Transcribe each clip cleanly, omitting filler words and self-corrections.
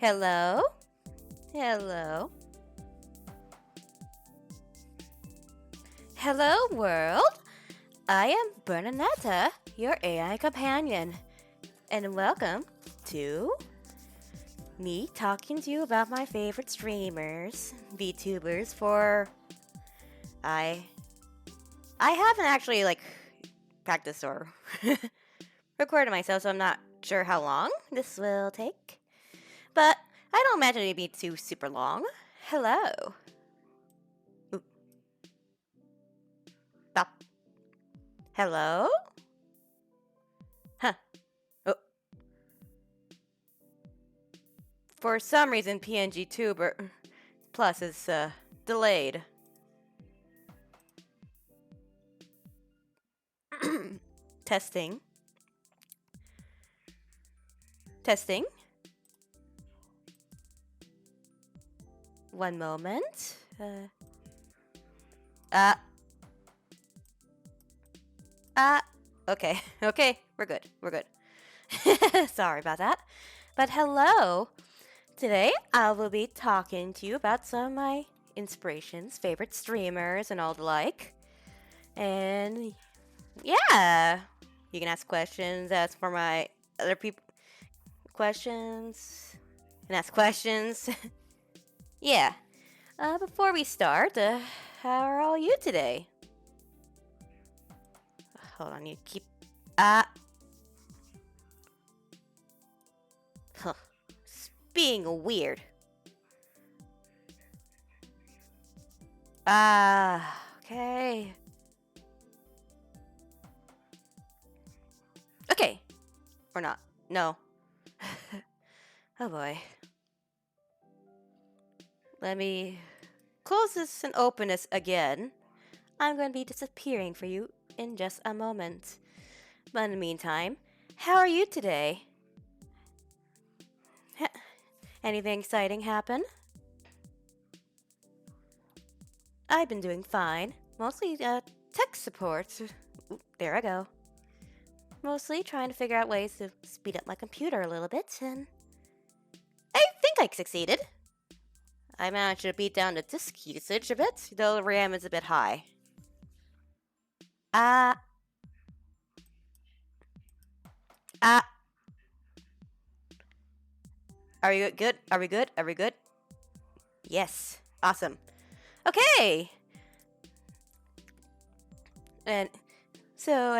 Hello? Hello? Hello, world! I am Bernaneta, your AI companion, and welcome to me talking to you about my favorite streamers, Vtubers, for... I haven't actually, practiced or recorded myself, so I'm not sure how long this will take. But I don't imagine it'd be too super long. Hello. Ooh. Stop. Hello? Huh. Oh. For some reason, PNG Tuber Plus is delayed. Testing. Testing. One moment. Okay. Okay, we're good. We're good. Sorry about that. But hello. Today, I will be talking to you about some of my inspirations, favorite streamers, and all the like. And yeah, you can ask questions, ask for my other people questions, and ask questions. Yeah. Before we start, how are all you today? Hold on, you keep... Huh. It's being weird. Okay. Okay. Or not. No. Oh boy. Let me close this and open this again. I'm going to be disappearing for you in just a moment. But in the meantime, how are you today? Anything exciting happen? I've been doing fine. Mostly tech support. Ooh, there I go. Mostly trying to figure out ways to speed up my computer a little bit, and I think I succeeded. I managed to beat down the disk usage a bit, though the RAM is a bit high. Are you good? Are we good? Are we good? Yes. Awesome. Okay. And so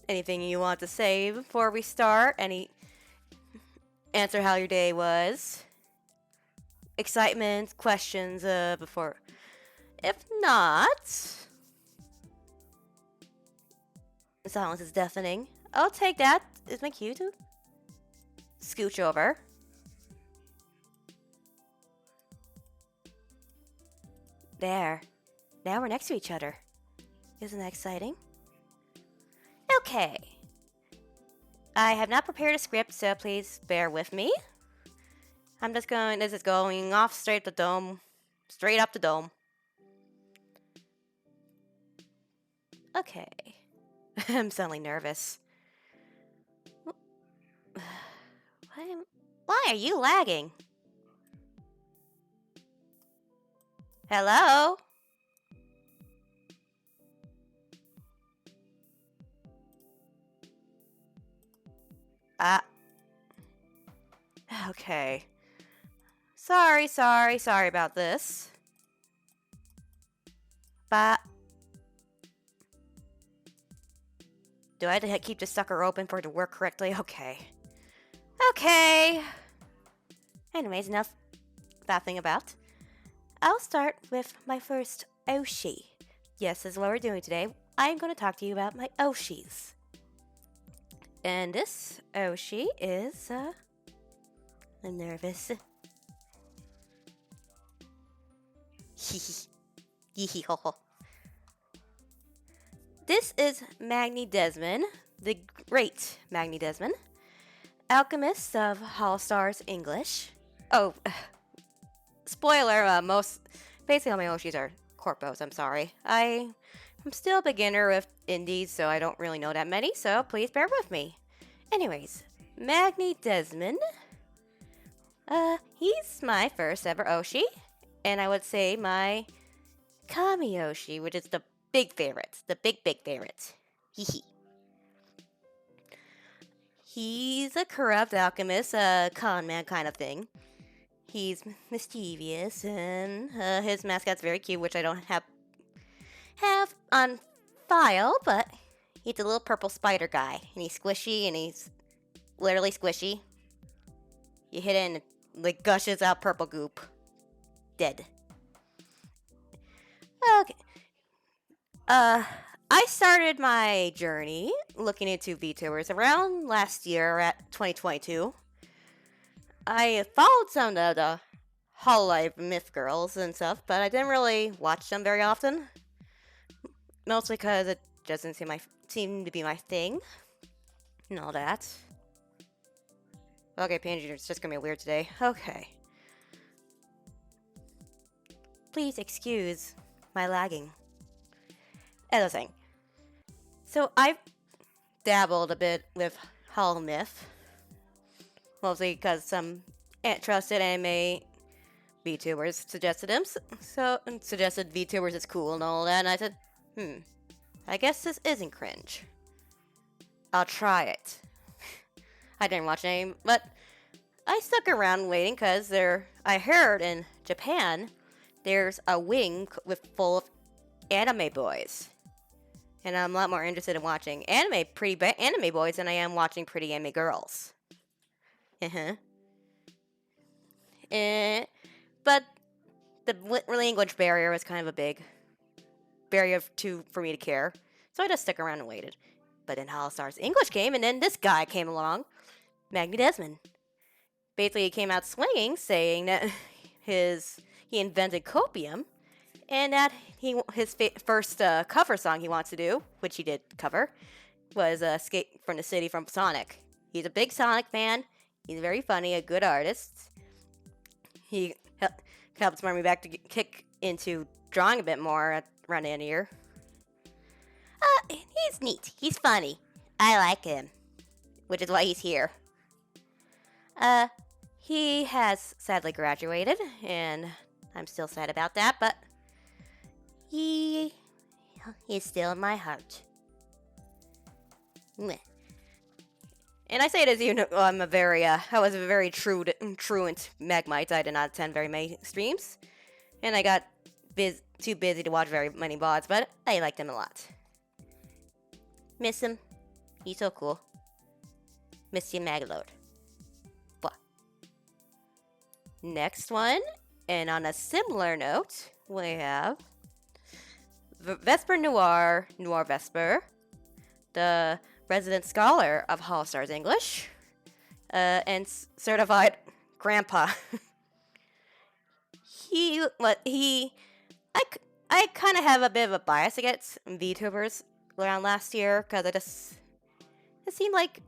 anything you want to say before we start? Answer how your day was? Excitement, questions before? If not, silence is deafening. I'll take that. Is my cue to scooch over? There. Now we're next to each other. Isn't that exciting? Okay. I have not prepared a script, so please bear with me. This is going off straight up the dome. Straight up the dome. Okay. I'm suddenly nervous. Why are you lagging? Hello? Okay. Sorry about this. But do I have to keep this sucker open for it to work correctly? Okay. Okay. Anyways, enough faffing about. I'll start with my first Oshi. Yes, this is what we're doing today. I'm going to talk to you about my Oshis. And this Oshi is, I'm nervous. Hee ho ho. This is Magni Desmond, the great Magni Desmond, alchemist of All Stars English. Oh, spoiler, basically all my Oshis are corpos, I'm sorry. I'm still a beginner with indies, so I don't really know that many, so please bear with me. Anyways, Magni Desmond He's my first ever Oshi, and I would say my Kami Oshi, which is the big favorite, the big favorite. Hee. He's a corrupt alchemist, a con man kind of thing. He's mischievous, and his mascot's very cute, which I don't have on file, but he's a little purple spider guy, and he's squishy, and he's literally squishy. You hit it and it like gushes out purple goop. Dead. Okay. I started my journey looking into VTubers around last year at 2022. I followed some of the Hololive Myth Girls and stuff, but I didn't really watch them very often. Mostly because it doesn't seem to be my thing. And all that. Okay, Pangy, it's just gonna be weird today. Okay. Please excuse my lagging. Other thing. So I've dabbled a bit with Hollow Myth. Mostly because some trusted anime VTubers suggested him. Suggested VTubers is cool and all that. And I said, I guess this isn't cringe. I'll try it. I didn't watch any, but I stuck around waiting because I heard in Japan there's a wing full of anime boys. And I'm a lot more interested in watching pretty anime boys than I am watching pretty anime girls. But the language barrier was kind of a big barrier for me to care. So I just stuck around and waited. But then Hollow Stars English came, and then this guy came along, Magni Desmond. Basically, he came out swinging, saying that he invented copium, and that his first cover song he wants to do, which he did cover, was "Escape from the City" from Sonic. He's a big Sonic fan. He's very funny, a good artist. He helped me back to kick into drawing a bit more around the end of the year. He's neat. He's funny. I like him, which is why he's here. He has sadly graduated, and I'm still sad about that, but he is still in my heart. Meh. And I say it as you know, I was a very truant Magmite. I did not attend very many streams, and I got too busy to watch very many VODs, but I liked him a lot. Miss him. He's so cool. Miss you, Magalode. Blah. Next one, and on a similar note, we have Vesper Noir Vesper, the resident scholar of Hollow Stars English, and certified grandpa. I kind of have a bit of a bias against VTubers around last year because it seemed like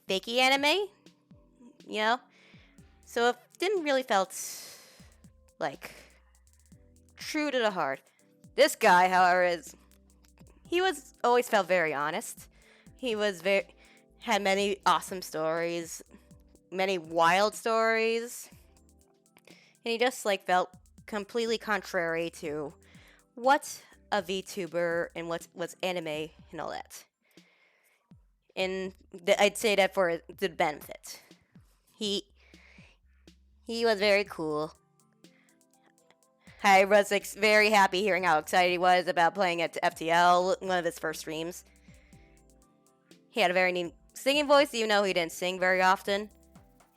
fakey anime, you know? So it didn't really felt like true to the heart. This guy, however, always felt very honest. He had many awesome stories, many wild stories, and he just felt completely contrary to what a VTuber and what's anime and all that. And I'd say that for the benefit. He was very cool. I was very happy hearing how excited he was about playing at FTL, one of his first streams. He had a very neat singing voice, even though he didn't sing very often.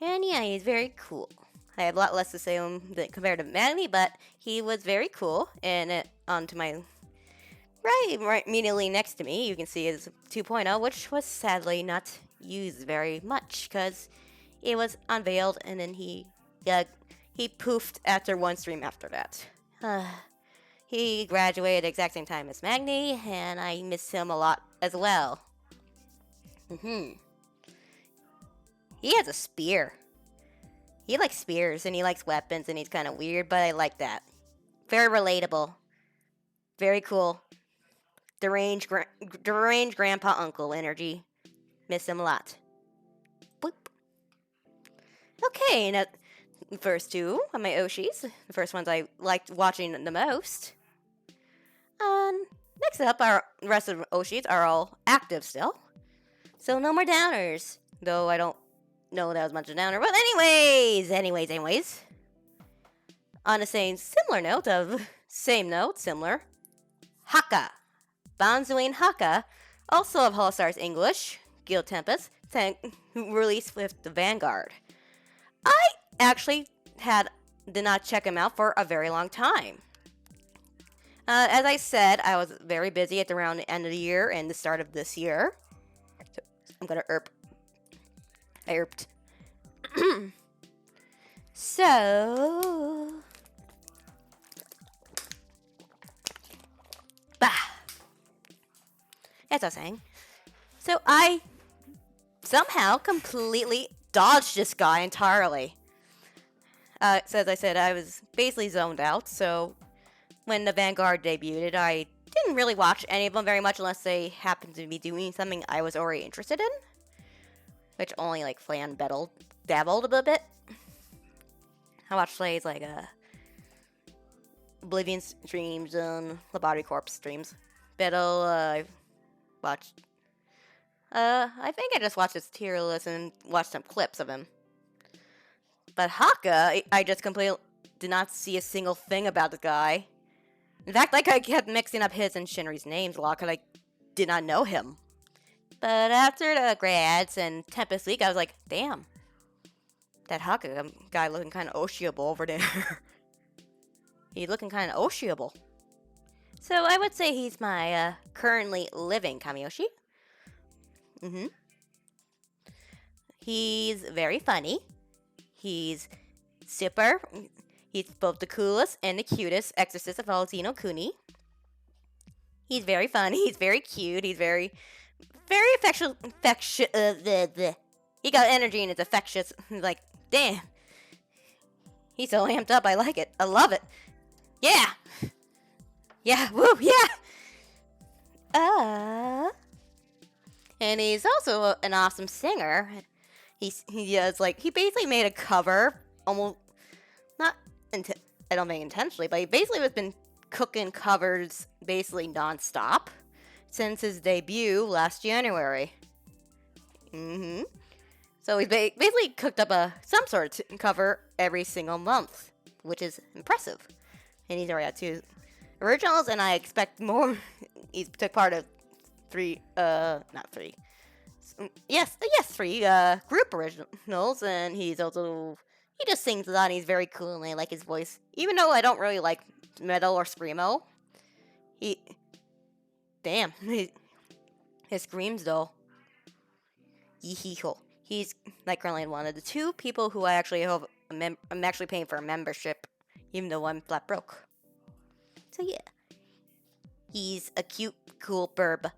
And yeah, he's very cool. I have a lot less to say on him compared to Magni, but he was very cool. And onto my right immediately next to me, you can see his 2.0, which was sadly not used very much because it was unveiled and then he poofed after one stream after that. He graduated at the exact same time as Magni, and I miss him a lot as well. He has a spear. He likes spears, and he likes weapons, and he's kind of weird, but I like that. Very relatable. Very cool. Deranged grandpa uncle energy. Miss him a lot. Boop. Okay, now the first two are my Oshis. The first ones I liked watching the most. Next up, our rest of the Oshis are all active still. So no more downers. Though I don't know that was much of a downer. But anyways. On the similar note, Haka. Banzuin Haka, also of All Stars English, Guild Tempest, released with the Vanguard. I actually did not check him out for a very long time. As I said, I was very busy at around the end of the year and the start of this year. So I'm gonna erp. I erped. So... Bah! As I was saying. So I somehow completely dodged this guy entirely. So as I said, I was basically zoned out, so when the Vanguard debuted, I didn't really watch any of them very much unless they happened to be doing something I was already interested in. Which only, like, Flan dabbled a bit. I watched plays like, Oblivion streams and Lobotomy Corpse streams. Battle, I watched... I think I just watched his tier list and watched some clips of him. But Haka, I just completely did not see a single thing about the guy. In fact, like, I kept mixing up his and Shinri's names a lot because I did not know him. But after the grads and Tempest Week, I was like, damn. That Haka guy looking kind of Oshiable over there. He's looking kind of Oshiable. So I would say he's my currently living Kamiyoshi. He's very funny. He's both the coolest and the cutest exorcist of all Zeno Kuni. He's very funny. He's very cute. He's very affectionate. He got energy and it's infectious. Like, damn. He's so amped up. I like it. I love it. Yeah. Yeah. Woo. Yeah. And he's also an awesome singer. He basically made a cover, almost not. I don't think intentionally, but he basically has been cooking covers basically non-stop since his debut last January. So he basically cooked up some sort of cover every single month, which is impressive. And he's already got 2 originals, and I expect more. He took part of 3 group originals, and he just sings a lot, and he's very cool, and I like his voice. Even though I don't really like metal or screamo, his screams though. He's like currently one of the 2 people who I actually hope I'm actually paying for a membership, even though I'm flat broke. So yeah, he's a cute, cool burb.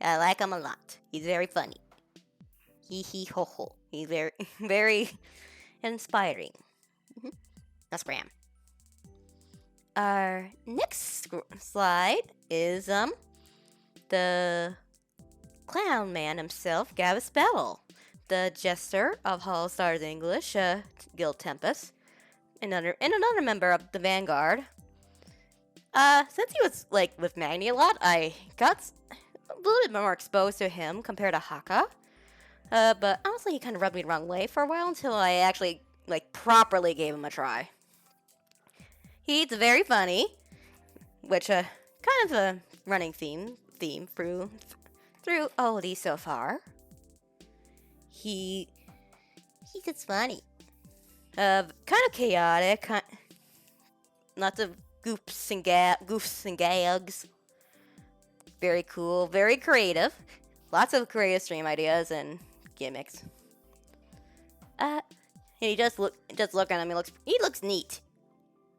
I like him a lot. He's very funny. He's very, very inspiring. That's Graham. Our next slide is the clown man himself, Gavis Bell, the jester of All Stars English, Guild Tempest, another member of the Vanguard. Since he was like with Magni a lot, I got a little bit more exposed to him compared to Haka. But honestly, he kind of rubbed me the wrong way for a while until I actually like properly gave him a try. He's very funny, which kind of a running theme through all of these so far. He's just funny. Kind of chaotic. Lots of goofs and gags. Very cool. Very creative. Lots of creative stream ideas and gimmicks. And he just look at him. He looks neat.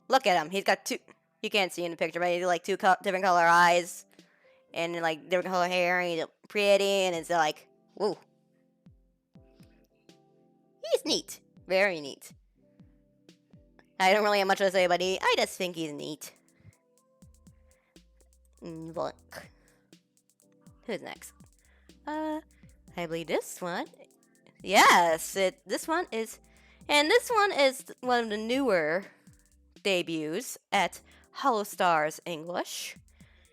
Look at him. He's got 2. You can't see in the picture, but he's like 2 different color eyes, and like different color hair. And he's pretty, and it's like, whoa. He's neat. Very neat. I don't really have much to say about I just think he's neat. Look. Who's next? I believe this one. Yes, this one is And this one is one of the newer debuts at Hollow Stars English,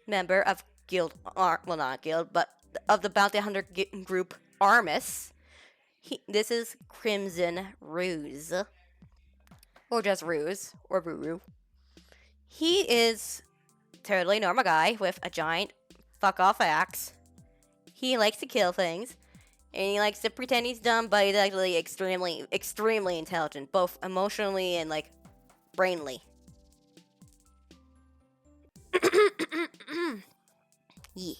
member of Guild, well not Guild, but of the Bounty Hunter group Armis. This is Crimson Ruse. Or just Ruse, or Ruru. He is totally normal guy with a giant fuck-off axe. He likes to kill things, and he likes to pretend he's dumb, but he's actually extremely intelligent, both emotionally and, like, brainly. Yeah.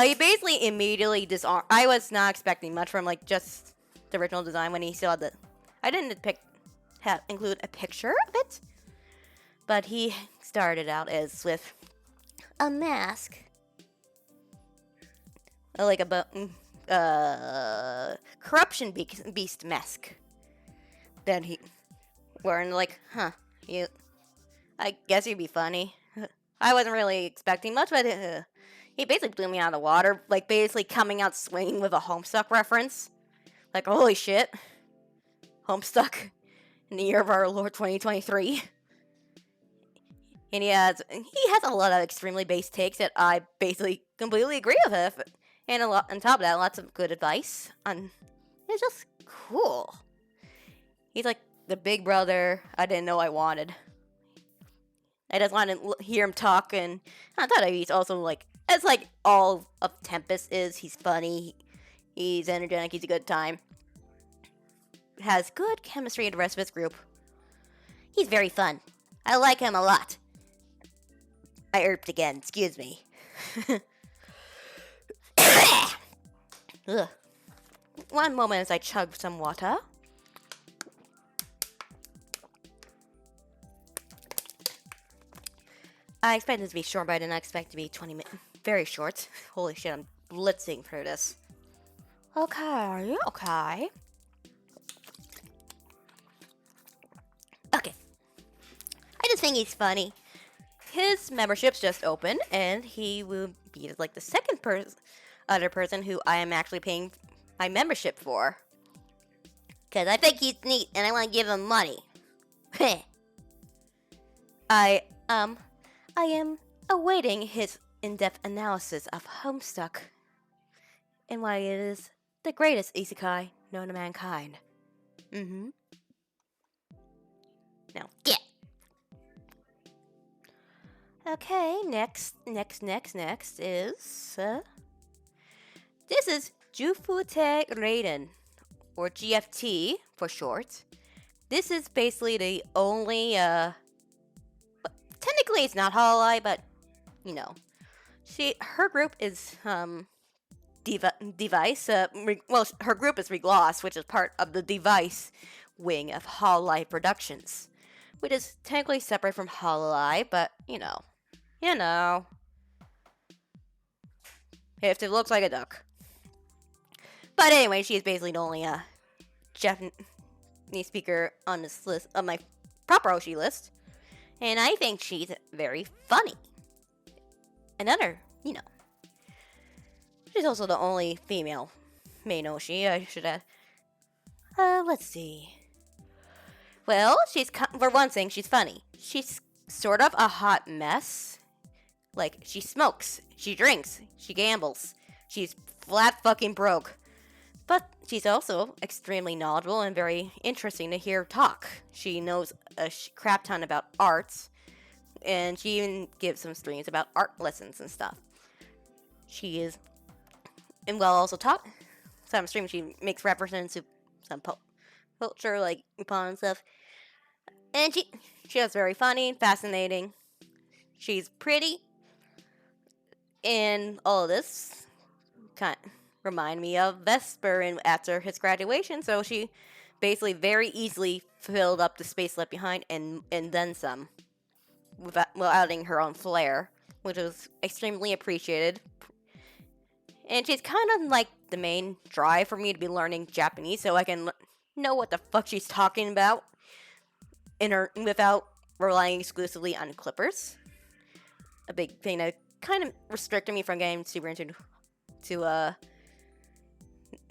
He basically immediately disarmed. I was not expecting much from, like, just the original design when he saw the. I didn't include a picture of it, but he started out as with a mask, like a corruption beast mask. Then he wearing like, you. I guess you'd be funny. I wasn't really expecting much, but he basically blew me out of the water, like basically coming out swinging with a Homestuck reference. Like, holy shit, Homestuck in the year of our Lord 2023. And he has a lot of extremely base takes that I basically completely agree with. And on top of that, lots of good advice. It's just cool. He's like the big brother I didn't know I wanted. I just wanted to hear him talk, and I thought he's also like, it's like all of Tempest is. He's funny, he's energetic, he's a good time. Has good chemistry with the rest of his group. He's very fun. I like him a lot. I erped again, excuse me. Ugh. One moment as I chug some water. I expected this to be short, but I did not expect it to be 20 minutes. Very short. Holy shit, I'm blitzing through this. Okay. Okay. I just think he's funny. His membership's just open, and he will be like the second other person who I am actually paying my membership for. Because I think he's neat, and I want to give him money. I am awaiting his in-depth analysis of Homestuck and why it is the greatest isekai known to mankind. Now, get! Okay, next is... this is Jufute Raiden, or GFT for short. This is basically the only, technically it's not Hololive, but, you know. Her group is, Device, well, her group is Regloss, which is part of the Device wing of Hololive Productions, which is technically separate from Hololive, but, you know. If it looks like a duck. But anyway, she's basically the only, Japanese speaker on this list, on my proper Oshi list. And I think she's very funny. Another, you know. She's also the only female main Oshi, I should add. Let's see. Well, for one thing, she's funny. She's sort of a hot mess. Like, she smokes, she drinks, she gambles. She's flat fucking broke. But she's also extremely knowledgeable and very interesting to hear talk. She knows a crap ton about arts, and she even gives some streams about art lessons and stuff. She is, and while also talk, some streams she makes references to some culture like Upon and stuff. And she's very funny, fascinating. She's pretty, and all of this kind of remind me of Vesper after his graduation, so she basically very easily filled up the space left behind and then some, without adding her own flair, which was extremely appreciated. And she's kind of like the main drive for me to be learning Japanese, so I can know what the fuck she's talking about without relying exclusively on clippers. A big thing that kind of restricted me from getting super into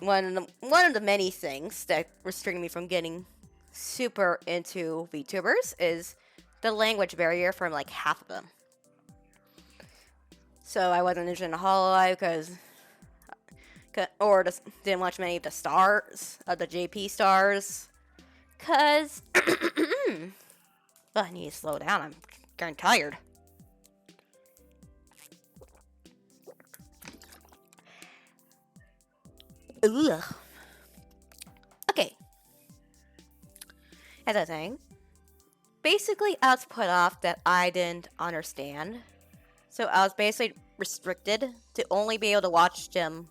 one of the many things that restrain me from getting super into VTubers is the language barrier from like half of them. So I wasn't interested in Hololive or just didn't watch many of the stars, the JP stars, cause I need to slow down. I'm getting tired. Ugh. Okay. As I was saying, basically I was put off that I didn't understand. So I was basically restricted to only be able to watch them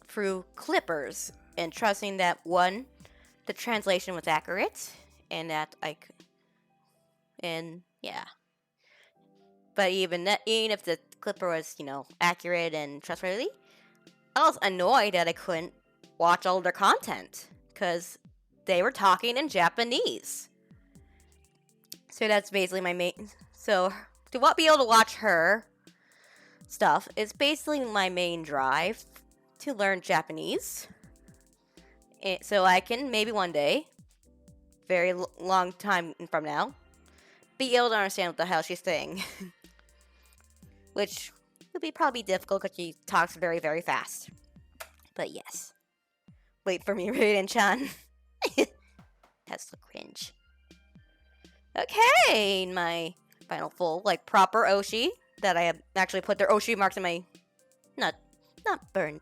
through clippers and trusting that one, the translation was accurate and that yeah. But even if the clipper was, accurate and trustworthy, I was annoyed that I couldn't watch all their content because they were talking in Japanese. So that's basically my main. So to be able to watch her stuff is basically my main drive to learn Japanese. So I can maybe one day, very long time from now, be able to understand what the hell she's saying. Which would be probably difficult because she talks very, very fast. But yes. Wait for me, Raiden-chan. That's so cringe. Okay, my final full, proper Oshi that I have actually put their Oshi marks in my... Not burned.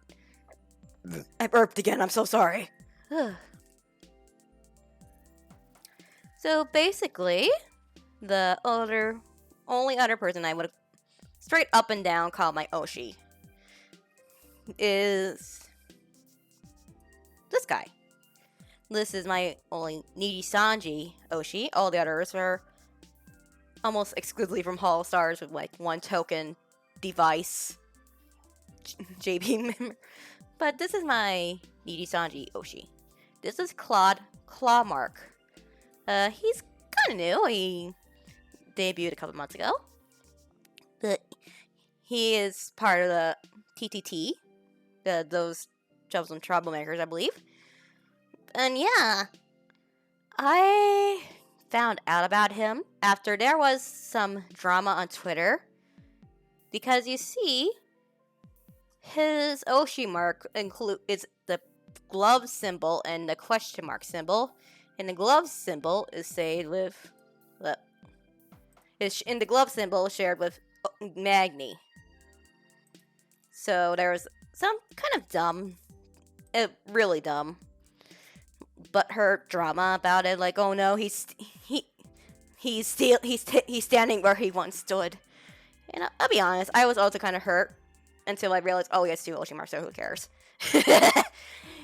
I burped again, I'm so sorry. So basically, the only other person I would have straight up and down call my Oshi is this guy. This is my only needy Sanji Oshi. All the others are almost exclusively from Hall Stars with one token device JP member. But this is my needy Sanji Oshi. This is Clawmark. He's kind of new. He debuted a couple months ago. But he is part of the TTT, those Chosen Troublemakers, I believe. And yeah, I found out about him after there was some drama on Twitter. Because you see, his Oshi mark is the glove symbol and the question mark symbol. And the glove symbol is shared with shared with Magni. So there was some kind of dumb, really dumb, butthurt drama about it. Like, oh no, he's standing where he once stood. And I'll be honest, I was also kind of hurt until I realized, oh, he has two Oshi marks, so who cares?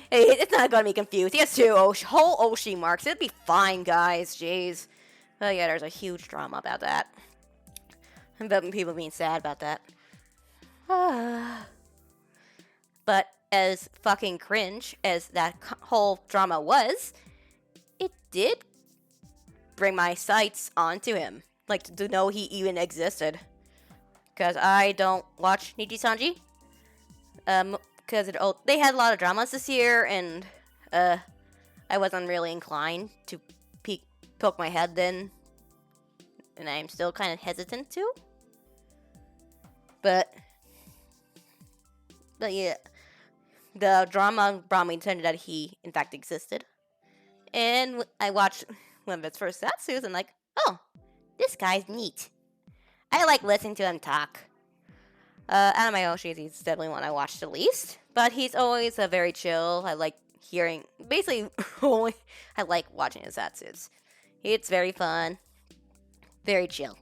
It's not gonna be confused. He has two whole Oshi marks. It'd be fine, guys. Jeez. Oh yeah, there's a huge drama about that. About people being sad about that. But as fucking cringe as that whole drama was, it did bring my sights onto him. Like, to know he even existed. Because I don't watch Niji Sanji. Because they had a lot of dramas this year, and I wasn't really inclined to poke my head then. And I'm still kind of hesitant to. But yeah, the drama brought me to that he, in fact, existed. And I watched one of his first Satsus, and oh, this guy's neat. I like listening to him talk. Out of my Oshis, he's definitely one I watched the least. But he's always a very chill. I like hearing, basically, I like watching his Satsus. It's very fun. Very chill.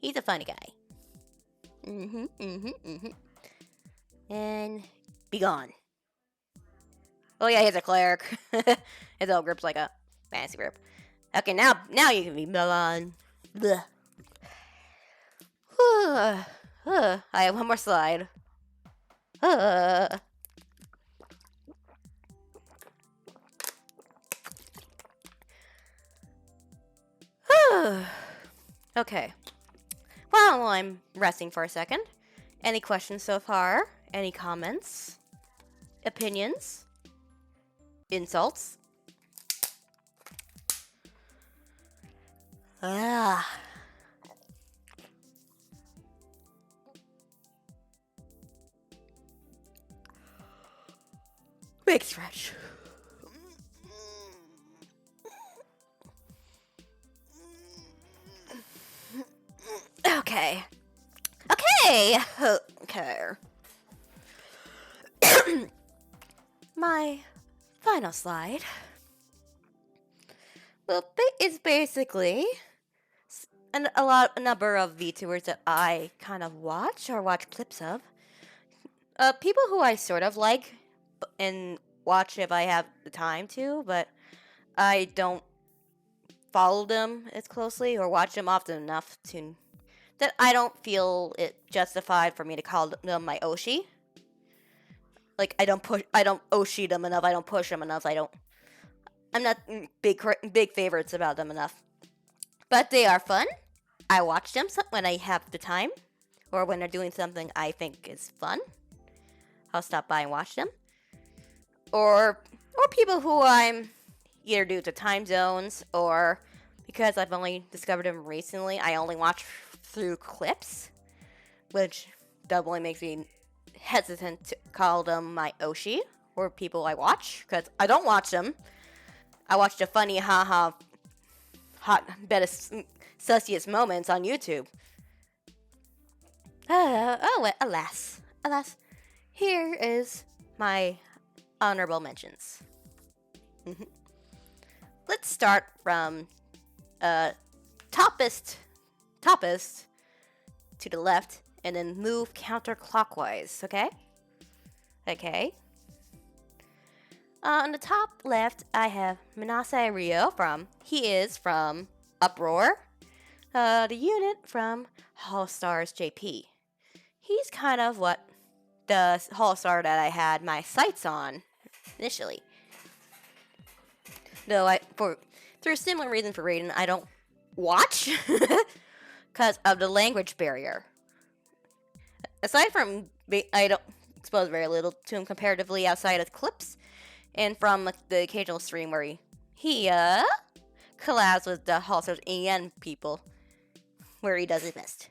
He's a funny guy. And be gone. Oh yeah, he's a cleric. His old grip's like a fancy grip. Okay, now you can be gone. I have one more slide. Okay. Well, I'm resting for a second. Any questions so far? Any comments? opinions, insults. Ah. Big stretch. Okay. Okay. Okay. My final slide. Well, it's basically a number of VTubers that I kind of watch or watch clips of. People who I sort of like and watch if I have the time to, but I don't follow them as closely or watch them often enough to that I don't feel it justified for me to call them my Oshi. Like I don't Oshi them enough. I don't push them enough. I'm not big favorites about them enough. But they are fun. I watch them when I have the time, or when they're doing something I think is fun. I'll stop by and watch them. Or people who I'm either due to time zones or because I've only discovered them recently, I only watch through clips, which doubly makes me hesitant to call them my Oshi or people I watch, because I don't watch them. I watch the funny haha hot best sussiest moments on YouTube. Alas, here is my honorable mentions. Let's start from toppest to the left and then move counterclockwise, okay? Okay. On the top left, I have Manase Ryo he is from Uproar, the unit from Hall Stars JP. He's kind of what the Hall Star that I had my sights on initially. Though through a similar reason for Raiden, I don't watch because of the language barrier. Aside from, I don't expose very little to him comparatively outside of clips, and from the occasional stream where he collabs with the Hall Stars EN people, where he does his best.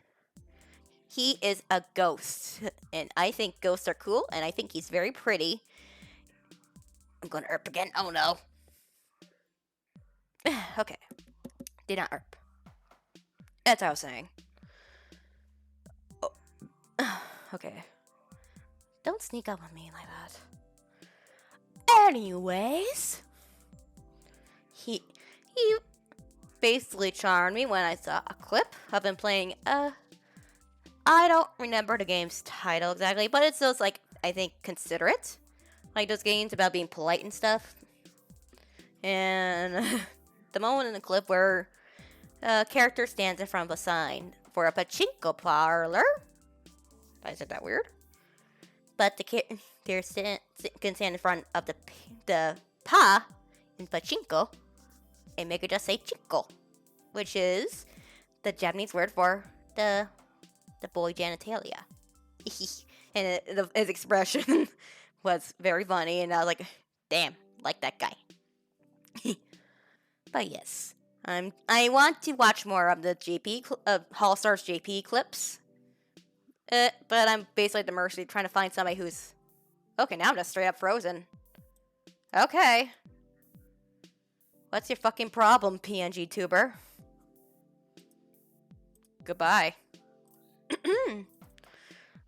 He is a ghost, and I think ghosts are cool, and I think he's very pretty. I'm gonna erp again. Oh no. Okay. Did not erp. That's what I was saying. Oh. Okay. Don't sneak up on me like that. Anyways, he basically charmed me when I saw a clip of him playing I don't remember the game's title exactly, but it's those, like, I think, considerate. Like those games about being polite and stuff. And the moment in the clip where a character stands in front of a sign for a pachinko parlor. I said that weird. But the character can stand in front of the pa in pachinko and make it just say chinko, which is the Japanese word for the boy genitalia. And his expression was very funny, and I was like, damn, like that guy. But yes, I want to watch more of the Hall Stars JP clips. But I'm basically at the mercy of trying to find somebody who's... Okay, now I'm just straight up frozen. Okay. What's your fucking problem, PNG tuber? Goodbye.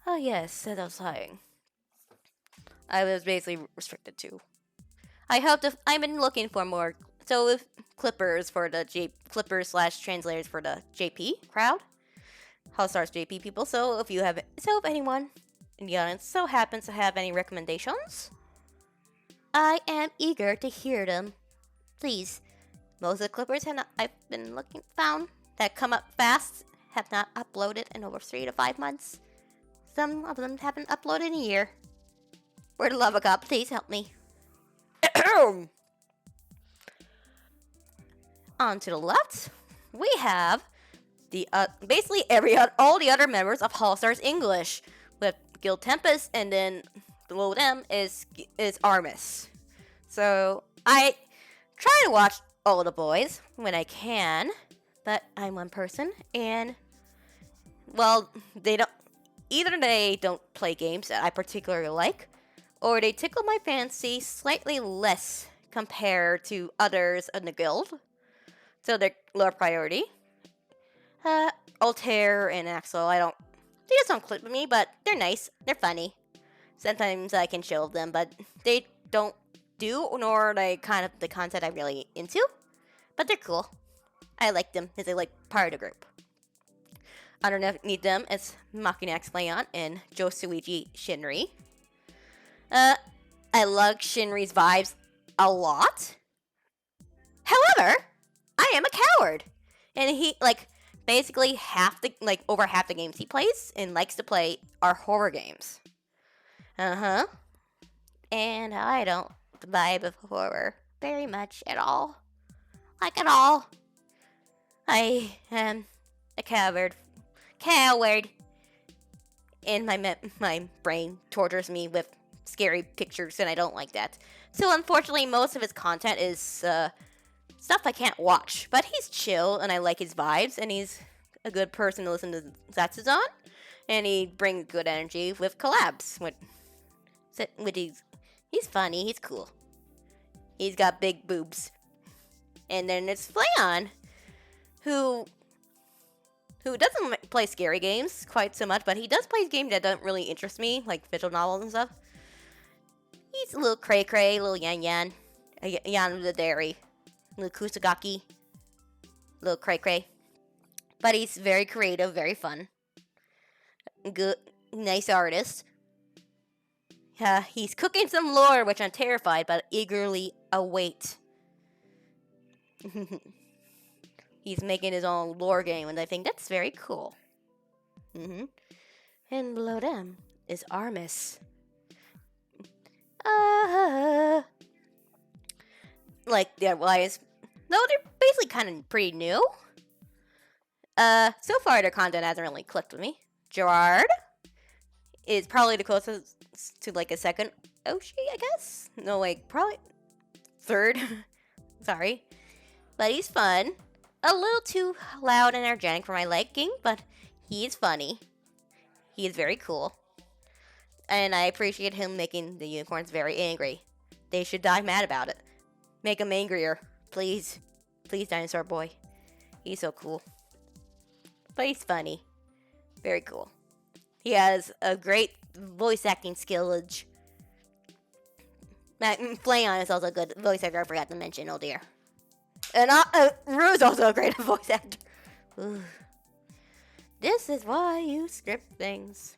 Oh yes, as I was saying, I was basically restricted to. I've been looking for more. So if clippers for the clippers / translators for the JP crowd, Hall Stars JP people. So if anyone in the audience so happens to have any recommendations, I am eager to hear them. Please, most of the clippers I've been found that come up fast have not uploaded in over 3 to 5 months. Some of them haven't uploaded in a year. For the love of God, please help me. On to the left, we have the basically all the other members of Hall Stars English, with Gil Tempest and then below them is Armis. So I try to watch all the boys when I can, but I'm one person, and well, either they don't play games that I particularly like, or they tickle my fancy slightly less compared to others in the guild, so they're lower priority. Altair and Axel, they just don't click with me, but they're nice, they're funny. Sometimes I can chill with them, but they don't do, nor the kind of the content I'm really into, but they're cool. I like them, as they're like part of the group. Underneath them is Makinax Leon and Josuiji Shinri. I love Shinri's vibes a lot. However, I am a coward. And he, basically over half the games he plays and likes to play are horror games. And I don't vibe of horror very much at all. Like at all. I am a coward. And my brain tortures me with scary pictures, and I don't like that. So unfortunately, most of his content is stuff I can't watch. But he's chill, and I like his vibes, and he's a good person to listen to Zatsuzan. And he brings good energy with collabs. He's funny, he's cool. He's got big boobs. And then it's Flayon, who doesn't play scary games quite so much, but he does play games that don't really interest me, like visual novels and stuff. He's a little cray-cray, a little yan-yan. Yan with the dairy. A little kusagaki. A little cray-cray. But he's very creative, very fun. Good, nice artist. He's cooking some lore, which I'm terrified, but eagerly await. He's making his own lore game, and I think that's very cool. And below them is Armis. Their lives, though they're basically kind of pretty new. So far their content hasn't really clicked with me. Gerard is probably the closest to a second Oshi, I guess. No, probably third. Sorry, but he's fun. A little too loud and energetic for my liking, but he's funny. He is very cool. And I appreciate him making the unicorns very angry. They should die mad about it. Make him angrier. Please. Please, Dinosaur Boy. He's so cool. But he's funny. Very cool. He has a great voice acting skillage. Flayon is also a good voice actor, I forgot to mention, oh dear. And Rue's also a great voice actor. Ooh. This is why you script things.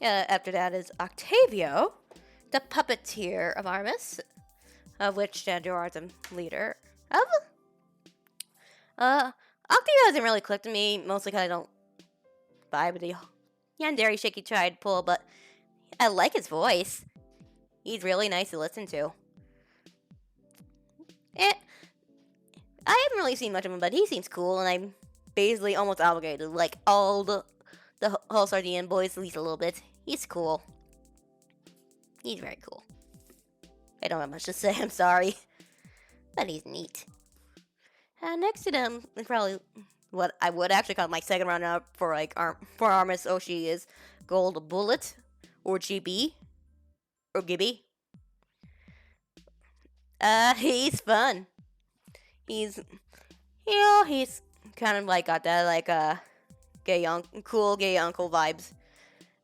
After that is Octavio, the puppeteer of Armis, of which Gerard's a leader of. Octavio hasn't really clicked to me, mostly because I don't vibe with the yandere shaky tried pull, but I like his voice. He's really nice to listen to. I haven't really seen much of him, but he seems cool, and I'm basically almost obligated to like all the whole Sardinian boys at least a little bit. He's cool. He's very cool. I don't have much to say, I'm sorry. But he's neat. Next to them is probably what I would actually call my second round up for for Armis Oshi is Gold Bullet or GB or Gibby. He's fun. He's kind of got that cool gay uncle vibes.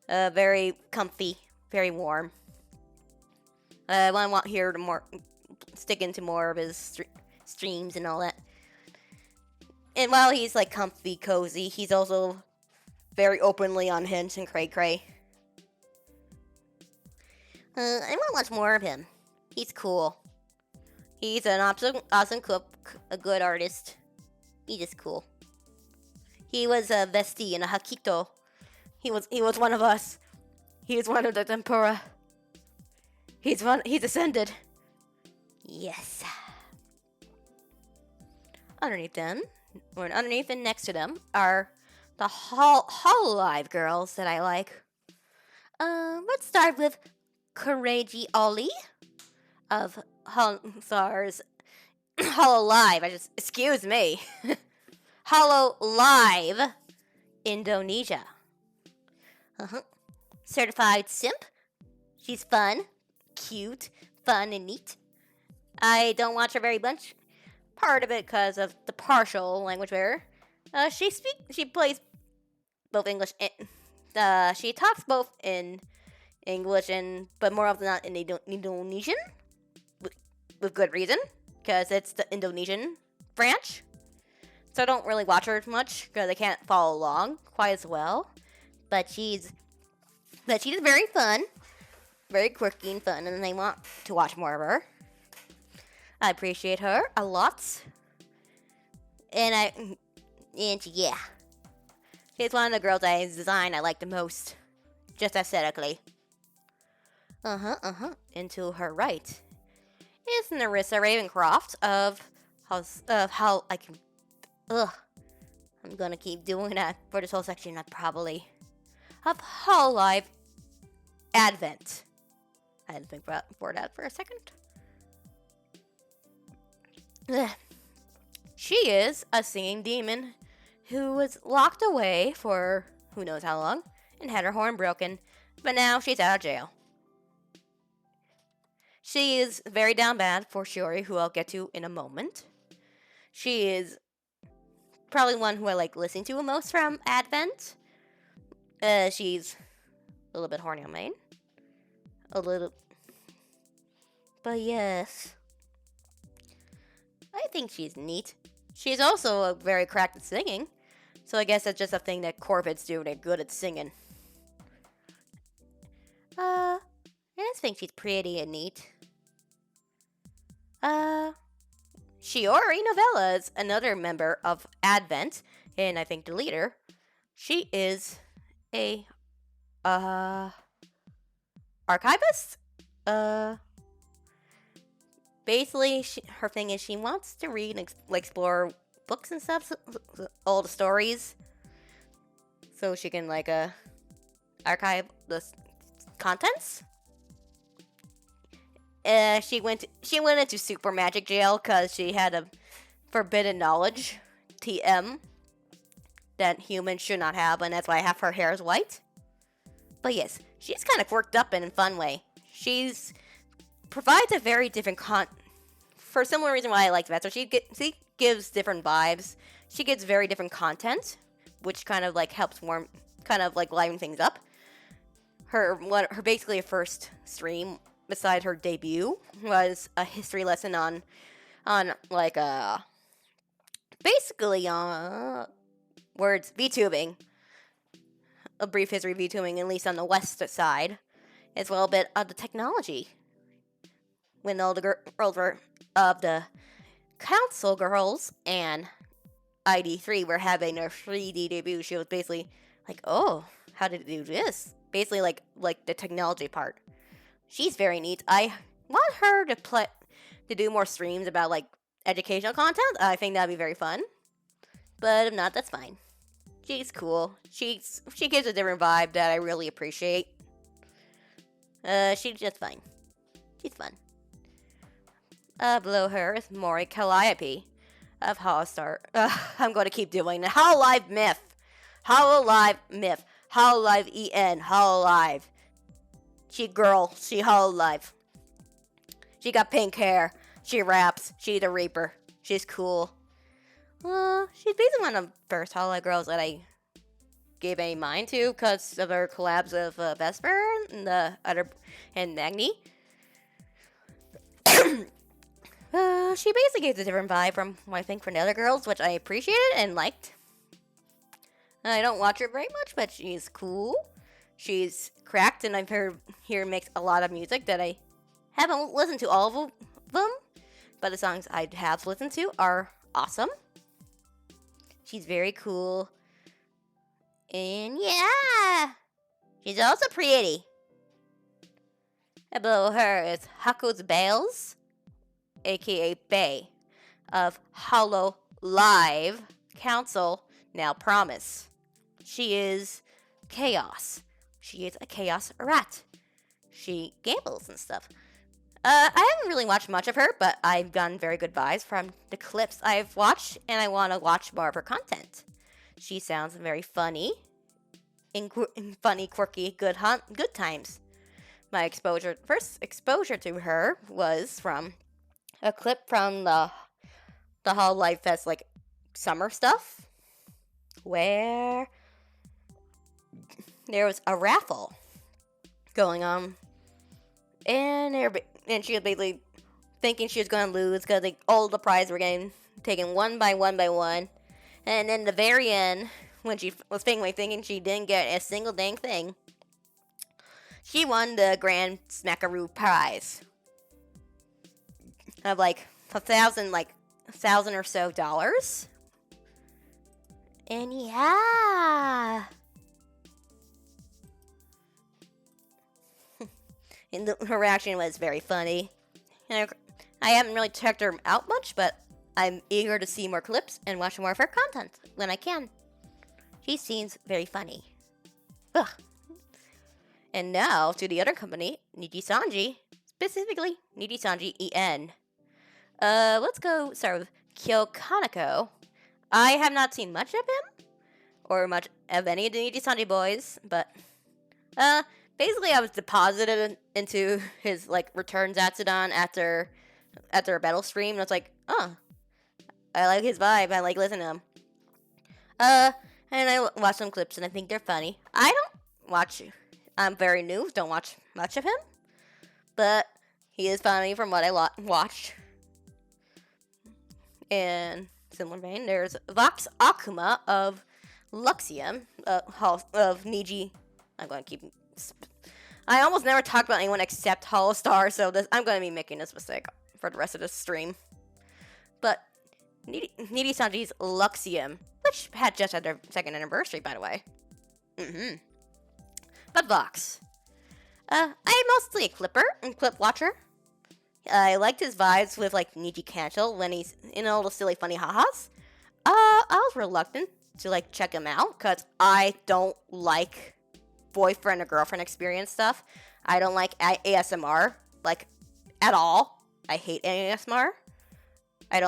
Very comfy, very warm. I want here to stick into more of his streams and all that. And while he's comfy, cozy, he's also very openly unhinged and cray-cray. I want to watch more of him. He's cool. He's an awesome cook, a good artist. He's just cool. He was a Vesti in a Hakito. He was one of us. He was one of the Tempura. He's ascended. Yes. Underneath them or underneath and next to them are the Hololive girls that I like. Let's start with Couragey Ollie of Stars Hololive. Excuse me. Hololive Indonesia. Certified simp. She's fun, cute, fun, and neat. I don't watch her very much. Part of it because of the partial language barrier. She plays both English and she talks both in English but more often not in Indonesian, with good reason, because it's the Indonesian branch. So I don't really watch her much because I can't follow along quite as well. But she's very fun, very quirky and fun, and I want to watch more of her. I appreciate her a lot. And yeah. She's one of the girls I like the most. Just aesthetically. Into her right is Narissa Ravencroft of how I can. I'm gonna keep doing that for this whole section, probably. Of Hololive Advent. I had to think for that for a second. She is a singing demon who was locked away for who knows how long and had her horn broken, but now she's out of jail. She is very down bad for Shiori, who I'll get to in a moment. She is probably one who I like listening to the most from Advent. She's a little bit horny on main. A little. But yes. I think she's neat. She's also very cracked at singing. So I guess that's just a thing that Corvids do. They're good at singing. I just think she's pretty and neat. Shiori Novella is another member of Advent, and I think the leader. She is a archivist. Basically, her thing is she wants to read and explore books and stuff, all the stories, so she can archive the contents. She went into super magic jail because she had a forbidden knowledge, TM, that humans should not have, and that's why half her hair is white. But yes, she's kind of worked up in a fun way. She's provides a very different for a similar reason why I like that. So she gives different vibes. She gives very different content, which kind of helps liven things up. Her basically first stream beside her debut was a history lesson on basically words Vtubing. A brief history of Vtubing, at least on the west side, as well a bit of the technology. When all the girls were of the council girls and ID3 were having their 3D debut, she was basically like, "Oh, how did it do this?" Basically, like the technology part. She's very neat. I want her to do more streams about educational content. I think that'd be very fun. But if not, that's fine. She's cool. She gives a different vibe that I really appreciate. She's just fine. She's fun. Below her is Mori Calliope of Holostar. I'm going to keep doing it. Hololive Myth. Hololive Myth. Hololive EN. Hololive. She Hololive. She got pink hair. She raps. She's a reaper. She's cool. She's basically one of the first Hololive girls that I gave any mind to because of her collabs of Vesper and Magni. She basically gives a different vibe from what I think from the other girls, which I appreciated and liked. I don't watch her very much, but she's cool. She's cracked, and I've heard makes a lot of music that I haven't listened to all of them, but the songs I have listened to are awesome. She's very cool. And yeah, she's also pretty. And below her is Haku's Bales, aka Bay, of Hololive council, now promise. She is chaos. She is a chaos rat. She gambles and stuff. I haven't really watched much of her, but I've gotten very good vibes from the clips I've watched, and I want to watch more of her content. She sounds very funny, funny, quirky, good times. My first exposure to her was from a clip from the Hall Life Fest, like, summer stuff, where there was a raffle going on, and she was basically thinking she was going to lose because all the prizes were getting taken one by one, and then the very end, when she was thinking she didn't get a single dang thing, she won the grand smackaroo prize of $1,000 or so dollars. And yeah. And her reaction was very funny. And I haven't really checked her out much, but I'm eager to see more clips and watch more of her content when I can. She seems very funny. Ugh. And now to the other company, Nijisanji, specifically Nijisanji EN. Let's go start with Kyo Kaneko. I have not seen much of him, or much of any of the Nijisanji boys, but, basically I was deposited into his, return Zatsudan after a battle stream, and I was like, oh, I like his vibe, I like listening to him. And I watched some clips, and I think they're funny. I'm very new, don't watch much of him, but he is funny from what I watched. And similar vein, there's Vox Akuma of Luxium, of Niji. I'm going to keep... I almost never talk about anyone except Holostar, so I'm going to be making this mistake for the rest of this stream. But Niji-sanji's Luxium, which just had their second anniversary, by the way. But Vox. I'm mostly a clipper and clip watcher. I liked his vibes with, Niji Cancel when he's in all the silly, funny ha-has. I was reluctant to, check him out, because I don't like boyfriend or girlfriend experience stuff. I don't like ASMR, at all. I hate ASMR. I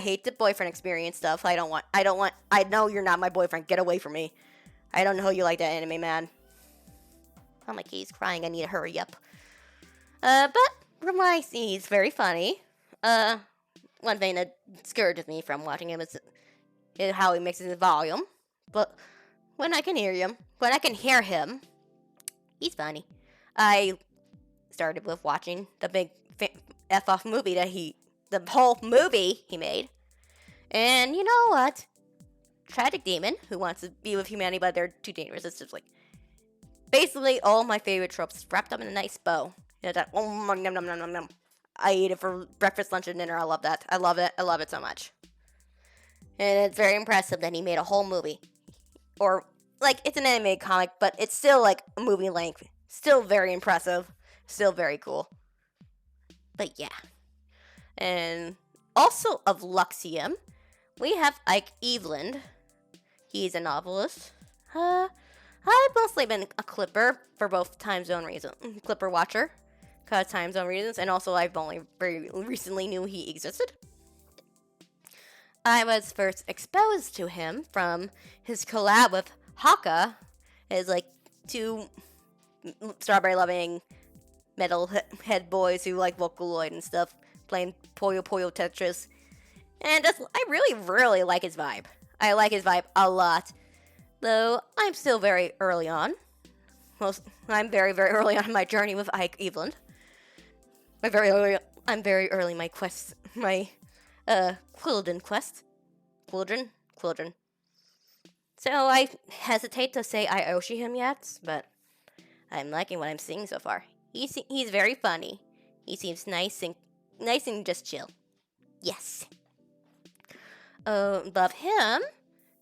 hate the boyfriend experience stuff. I know you're not my boyfriend. Get away from me. I don't know you like that anime, man. Oh my god, he's crying. I need to hurry up. But from what I see, he's very funny. One thing that discourages me from watching him is how he mixes his volume. But when I can hear him, he's funny. I started with watching the big F-off movie the whole movie he made. And you know what? Tragic demon who wants to be with humanity, but they're too dangerous. It's just basically all my favorite tropes wrapped up in a nice bow. You know, that nom, nom, nom, nom, nom. I eat it for breakfast, lunch, and dinner. I love that. I love it. I love it so much. And it's very impressive that he made a whole movie. Or, it's an animated comic, but it's still, a movie length. Still very impressive. Still very cool. But, yeah. And also of Luxium, we have Ike Eveland. He's a novelist. I've mostly been a clipper for both time zone reasons. Clipper watcher. Because time zone reasons. And also I've only very recently knew he existed. I was first exposed to him from his collab with Haka. His, two strawberry-loving metal head boys who like Vocaloid and stuff. Playing Puyo Puyo Tetris. And I really, really like his vibe. I like his vibe a lot. Though, I'm still very early on. I'm very, very early on in my journey with Ike Eveland. I'm very early in my quest. My, Quilden quest. Quildren? So I hesitate to say I Oshi him yet, but I'm liking what I'm seeing so far. He's very funny. He seems nice and just chill. Yes. Above him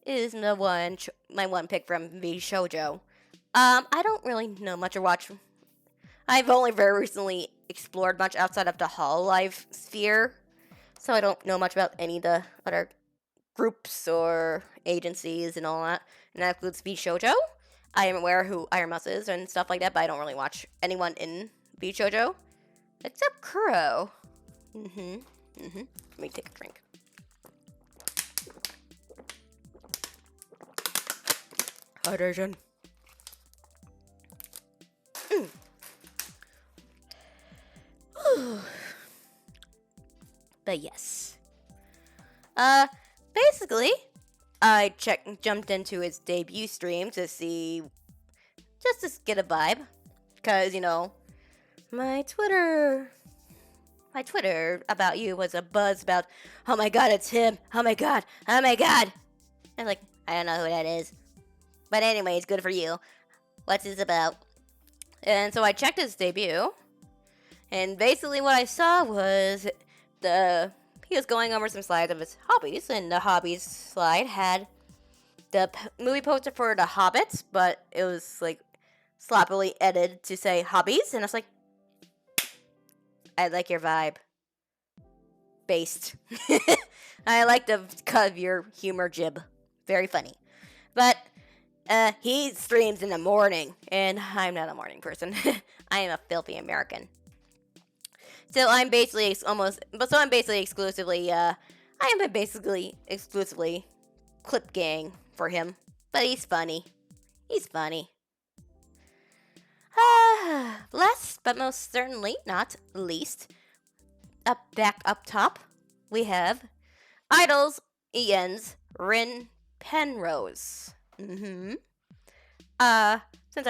is my one pick from V Shoujo. I don't really know much or watch. I've only very recently explored much outside of the Hololive sphere, so I don't know much about any of the other groups or agencies and all that, and that includes VShojo. I am aware who Iron Mouse is and stuff like that, but I don't really watch anyone in VShojo except Kuro. Let me take a drink. Hydration. But yes. Basically, I jumped into his debut stream to see, just to get a vibe. Because, you know, my Twitter about you was a buzz about, oh my god, it's him. Oh my god. I'm like, I don't know who that is. But anyways, good for you. What's this about? And so I checked his debut. And basically what I saw was he was going over some slides of his hobbies. And the hobbies slide had the movie poster for The Hobbit. But it was like sloppily edited to say hobbies. And I was like, I like your vibe. Based. I like the cut of your humor jib. Very funny. But he streams in the morning, and I'm not a morning person. I am a filthy American. So I'm basically exclusively, clip gang for him. But he's funny. Last but most certainly not least, back up top, we have Idols Ian's Rin Penrose. Since I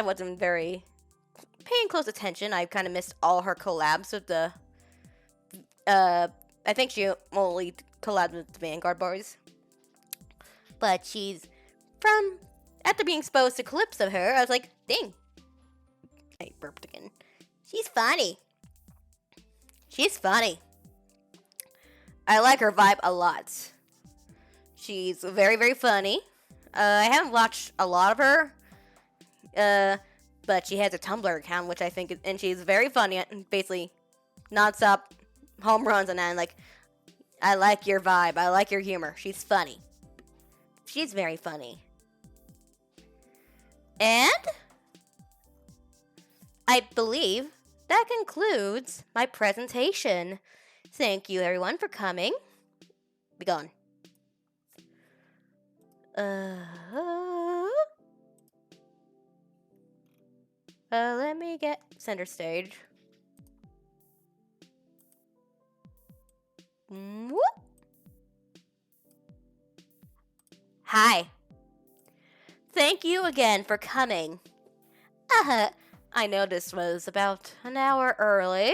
wasn't very paying close attention, I kind of missed all her collabs with the, I think she only collabed with the Vanguard Boys. But after being exposed to clips of her, I was like, dang. I burped again. She's funny. I like her vibe a lot. She's very, very funny. I haven't watched a lot of her, but she has a Tumblr account, which I think, and she's very funny, and basically nonstop home runs, and I'm like, I like your vibe, I like your humor. She's funny. She's very funny. And I believe that concludes my presentation. Thank you, everyone, for coming. Be gone. Let me get center stage. Whoop. Hi. Thank you again for coming. I know this was about an hour early,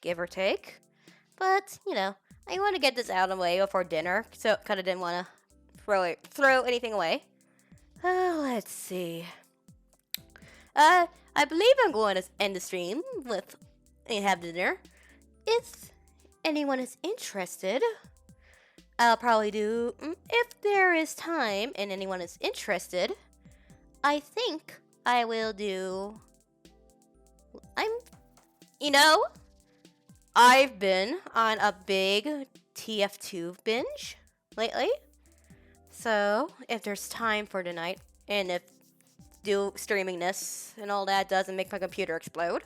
give or take. But, you know, I want to get this out of the way before dinner, so kind of didn't want to throw anything away. Let's see. I believe I'm going to end the stream and have dinner. If anyone is interested, I'll probably do, if there is time and anyone is interested, I think I will do, I've been on a big TF2 binge lately. So, if there's time for tonight, and if streaming this and all that doesn't make my computer explode,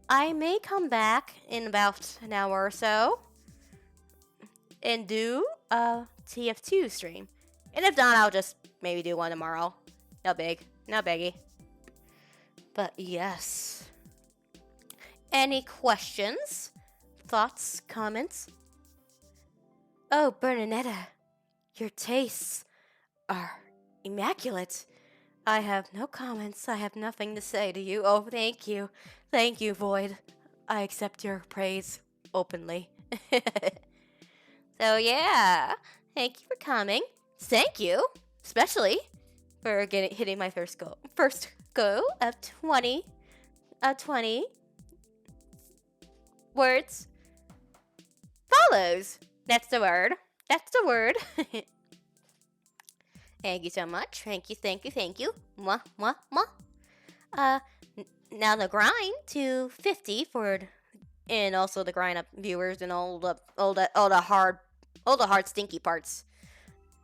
I may come back in about an hour or so and do a TF2 stream. And if not, I'll just maybe do one tomorrow. No biggie. But yes. Any questions? Thoughts? Comments? Oh, Bernaneta, your tastes are immaculate. I have no comments. I have nothing to say to you. Oh, thank you. Thank you, Void. I accept your praise openly. So, yeah. Thank you for coming. Thank you, especially for hitting my first go of 20 words. Follows. That's the word. Thank you so much. Thank you. Mwah, mwah, mwah. Now the grind to 50 and also the grind up viewers and all the hard stinky parts.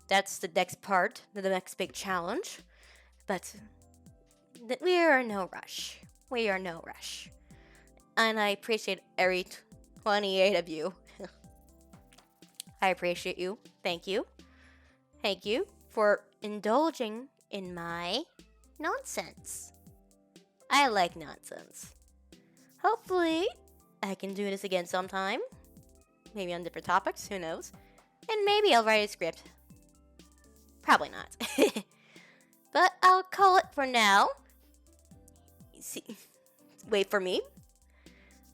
That's the next part, the next big challenge. But we are in no rush. We are no rush. And I appreciate every 28 of you. I appreciate you. Thank you. Thank you for indulging in my nonsense. I like nonsense. Hopefully, I can do this again sometime. Maybe on different topics, who knows? And maybe I'll write a script. Probably not. But I'll call it for now. See, wait for me.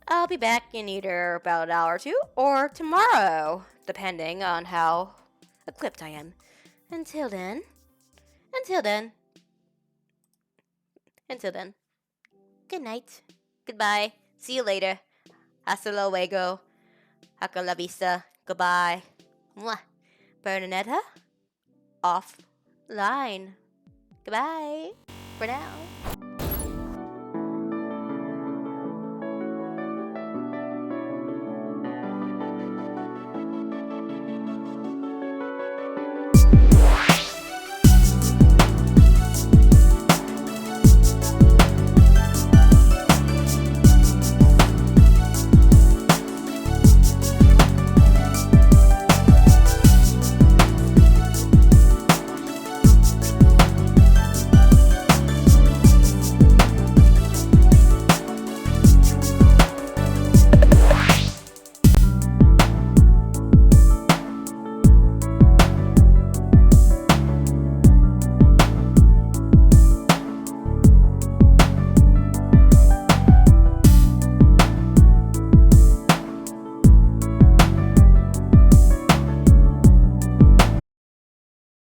I'll be back in either about an hour or two, or tomorrow, depending on how equipped I am. Until then, good night, goodbye, see you later, hasta luego, hasta la vista, goodbye, mwah. Bernaneta, offline, goodbye, for now.